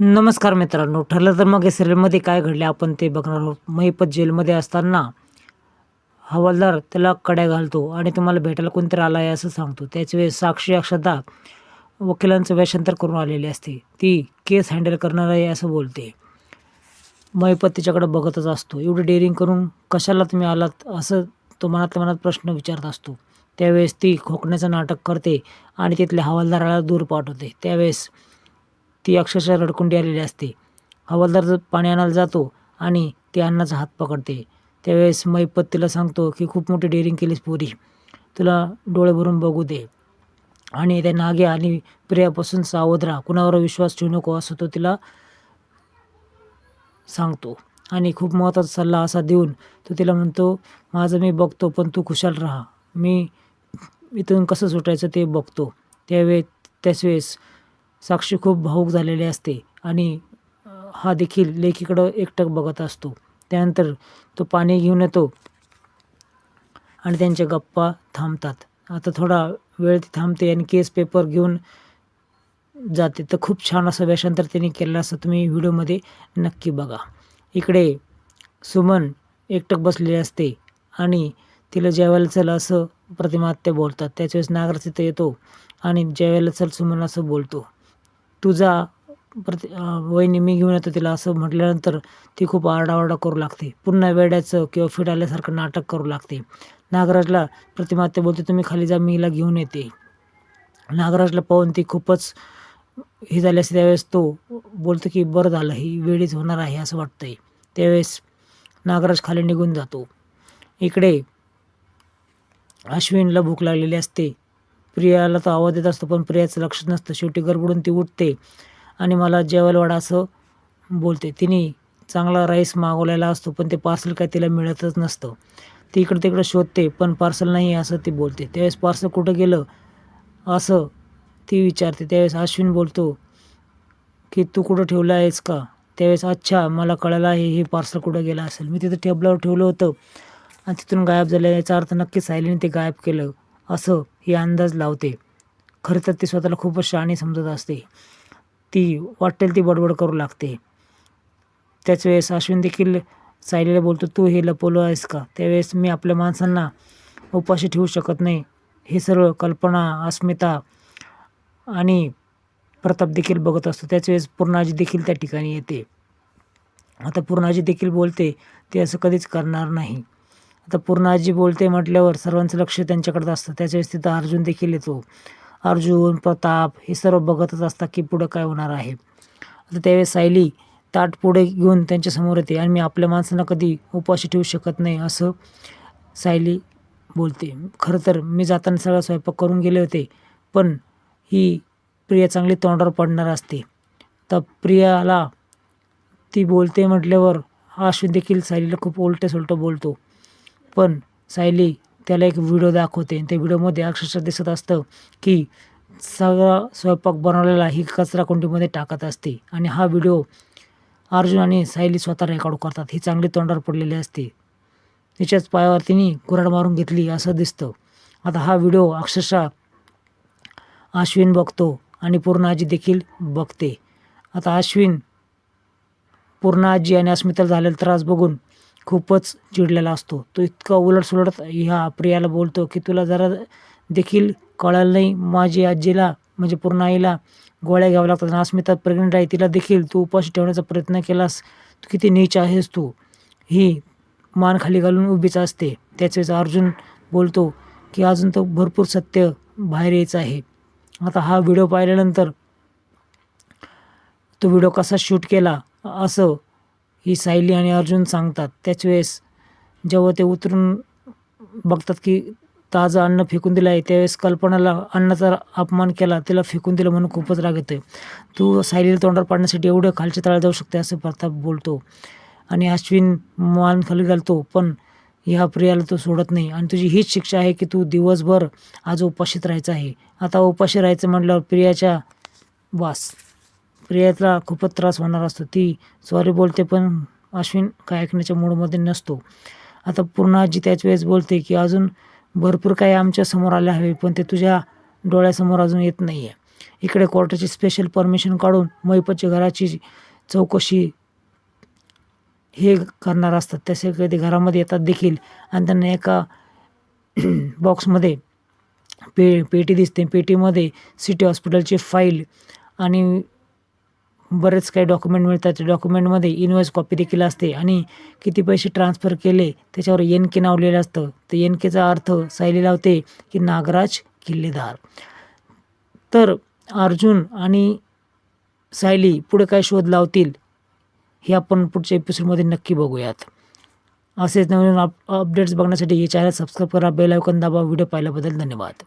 नमस्कार मित्रांनो. ठरलं तर मग या सिरियलमध्ये काय घडले आपण ते बघणार आहोत. महिपत जेलमध्ये असताना हवालदार त्याला कड्या घालतो आणि तुम्हाला भेटायला कोणतरी आला आहे असं सांगतो. त्याच वेळेस साक्षी अक्षता वकिलांचं वेषांतर करून आलेली असते. ती केस हँडल करणार आहे असं बोलते. महिपत तिच्याकडे बघतच असतो. एवढी डेअरिंग करून कशाला तुम्ही आलात असं तो मनातल्या मनात प्रश्न विचारत असतो. त्यावेळेस ती खोकण्याचं नाटक करते आणि तिथल्या हवालदाराला दूर पाठवते. त्यावेळेस ती अक्षरशः रडकुंडी आलेली असते. हवालदार पाणी आणायला जातो आणि ती अण्णाचा हात पकडते. त्यावेळेस महिपत तिला सांगतो की खूप मोठी डेअरिंग केलीस पोरी, तुला डोळे भरून बघू दे आणि त्या नाग्या आणि प्रियापासून सावध राहा, कुणावर विश्वास ठेवू नको असं तो तिला सांगतो. आणि खूप महत्त्वाचा सल्ला असा देऊन तो तिला म्हणतो, माझं मी बघतो पण तू खुशाल राहा, मी इथून कसं सुटायचं ते बघतो. त्याच वेळेस साक्षी खूप भावूक झालेली असते आणि हा देखील लेकीकडं एकटक बघत असतो. त्यानंतर तो पाणी घेऊन येतो आणि त्यांच्या गप्पा थांबतात. आता थोडा वेळ ती थांबते आणि केस पेपर घेऊन जाते. तर खूप छान असं वेषांतर त्यांनी केलेलं असं तुम्ही व्हिडिओमध्ये नक्की बघा. इकडे सुमन एकटक बसलेली असते आणि तिला जेवायला चल असं प्रतिमा आत्या बोलतात. त्याच वेळेस नागराज तिथं येतो आणि जेवायला चल सुमन असं बोलतो. तुझा वहिनी मी घेऊन येतो तिला असं म्हटल्यानंतर ती खूप आरडाओरडा करू लागते. पुन्हा वेड्याचं किंवा फिट आल्यासारखं नाटक करू लागते. नागराजला प्रतिमा आत्या बोलते, तुम्ही खाली जा, मी हिला घेऊन येते. नागराजला पाहून ती खूपच हे झाली असते. त्यावेळेस तो बोलतो की बरं झालं, ही वेळीच होणार आहे असं वाटतंय. त्यावेळेस नागराज खाली निघून जातो. इकडे अश्विनला भूक लागलेली असते. प्रियाला तो आवाज देत असतो पण प्रियाचं लक्ष नसतं. शेवटी गडबडून ती उठते आणि मला जेवायला वाढा असं बोलते. तिने चांगला राईस मागवलेला असतो पण ते पार्सल काय तिला मिळतच नसतं. ती इकडं तिकडं शोधते पण पार्सल नाही असं ती बोलते. त्यावेळेस पार्सल कुठं गेलं असं ती विचारते. त्यावेळेस अश्विन बोलतो की तू कुठं ठेवलं आहेस का? त्यावेळेस अच्छा, मला कळलं आहे हे पार्सल कुठं गेलं असेल. मी तिथं टेबलावर ठेवलं होतं आणि तिथून गायब झालं. याचा अर्थ नक्कीच सायलीने ते गायब केलं असं ही अंदाज लावते. खरं तर ती स्वतःला खूपच शहाणी समजत असते. ती वाटेल ती बडबड करू लागते. त्याच वेळेस अश्विन देखील सायलीला बोलतो, तू हे लपवलं आहेस का? त्यावेळेस मी आपल्या माणसांना उपाशी ठेवू शकत नाही. हे सर्व कल्पना, अस्मिता आणि प्रताप देखील बघत असतो. त्याच वेळेस पूर्णाजी देखील त्या ठिकाणी येते. आता पूर्णाजी देखील बोलते ते असं कधीच करणार नाही. आता पूर्णाजी बोलते म्हटल्यावर सर्वांचं लक्ष त्यांच्याकडे असतं. त्याच वेळेस तिथं अर्जुन देखील येतो. अर्जुन, प्रताप हे सर्व बघतच असतात की पुढं काय होणार आहे. आता त्यावेळेस सायली ताट पुढे घेऊन त्यांच्यासमोर येते आणि मी आपल्या माणसांना कधी उपाशी ठेवू शकत नाही असं सायली बोलते. खरं तर मी जाताना सगळा स्वयंपाक करून गेले होते पण ही प्रिया चांगली तोंडावर पडणार असते. तर प्रियाला ती बोलते म्हटल्यावर अश्विन देखील सायलीला खूप उलटं-सुलटं बोलतो. पण सायली त्याला एक व्हिडिओ दाखवते. त्या व्हिडिओमध्ये अक्षरशः दिसत असतं की सगळा स्वयंपाक बनवलेला ही कचराकुंडीमध्ये टाकत असते आणि हा व्हिडिओ अर्जुन आणि सायली स्वतः रेकॉर्ड करतात. ही चांगली तोंडावर पडलेली असते. तिच्याच पायावर तिने कुऱ्हाड मारून घेतली असं दिसतं. आता हा व्हिडिओ अक्षरशः अश्विन बघतो आणि पूर्णाजी देखील बघते. आता अश्विन पूर्णाजी आणि अस्मिताला झालेला त्रास बघून खूपच चिडलेला असतो. तो इतका उलटसुलट ह्या प्रियाला बोलतो की तुला जरा देखील कळलं नाही, माझी आजीला म्हणजे पूर्ण आईला गोळ्या घ्याव्या लागतात आणि अस्मिता प्रेग्नंट आहे, तिला देखील तू उपाशी ठेवण्याचा प्रयत्न केलास, तू किती नीच आहेस तू. ही मान खाली घालून उभीच असते. त्याचवेळेस अर्जुन बोलतो की अजून तर भरपूर सत्य बाहेर यायचं आहे. आता हा व्हिडिओ पाहिल्यानंतर तो व्हिडिओ कसा शूट केला असं ही सायली आणि अर्जुन सांगतात. त्याच वेळेस जेव्हा ते उतरून बघतात की ताजं अन्न फेकून दिलं आहे, त्यावेळेस कल्पनाला अन्नाचा अपमान केला, तिला फेकून दिलं म्हणून खूपच राग येतोय. तू सायलीला तोंडावर पाडण्यासाठी एवढं खालच्या तळाला जाऊ शकते असं प्रताप बोलतो आणि अश्विन मान खाली घालतो. पण ह्या प्रियाला तो सोडत नाही आणि तुझी हीच शिक्षा आहे की तू दिवसभर आज उपाशीच राहायचं आहे. आता उपाशी राहायचं म्हटल्यावर प्रियाला खूपच त्रास होणार असतो. ती सॉरी बोलते पण अश्विन काय ऐकण्याच्या मूडमध्ये नसतो. आता पूर्णाजी त्याच वेळेस बोलते की अजून भरपूर काही आमच्या समोर आले हवे पण ते तुझ्या डोळ्यासमोर अजून येत नाही आहे. इकडे कोर्टाची स्पेशल परमिशन काढून महिपतच्या घराची चौकशी हे करणार असतात. तसे कधी घरामध्ये येतात देखील आणि त्यांना एका बॉक्समध्ये पेटी दिसते. पेटीमध्ये सिटी हॉस्पिटलची फाईल आणि बरेच काही डॉक्युमेंट मिळतात. त्या डॉक्युमेंटमध्ये इनवॉइस कॉपी देखील असते आणि किती पैसे ट्रान्सफर केले त्याच्यावर NK नाव लिहिलं असतं. तर NKचा अर्थ सायली लावते की नागराज किल्लेदार. तर अर्जुन आणि सायली पुढे काय शोध लावतील हे आपण पुढच्या एपिसोडमध्ये नक्की बघूयात. असेच नवीन अपडेट्स बघण्यासाठी हे चॅनल सबस्क्राईब करा, बेल आयकॉन दाबा. व्हिडिओ पाहिल्याबद्दल धन्यवाद.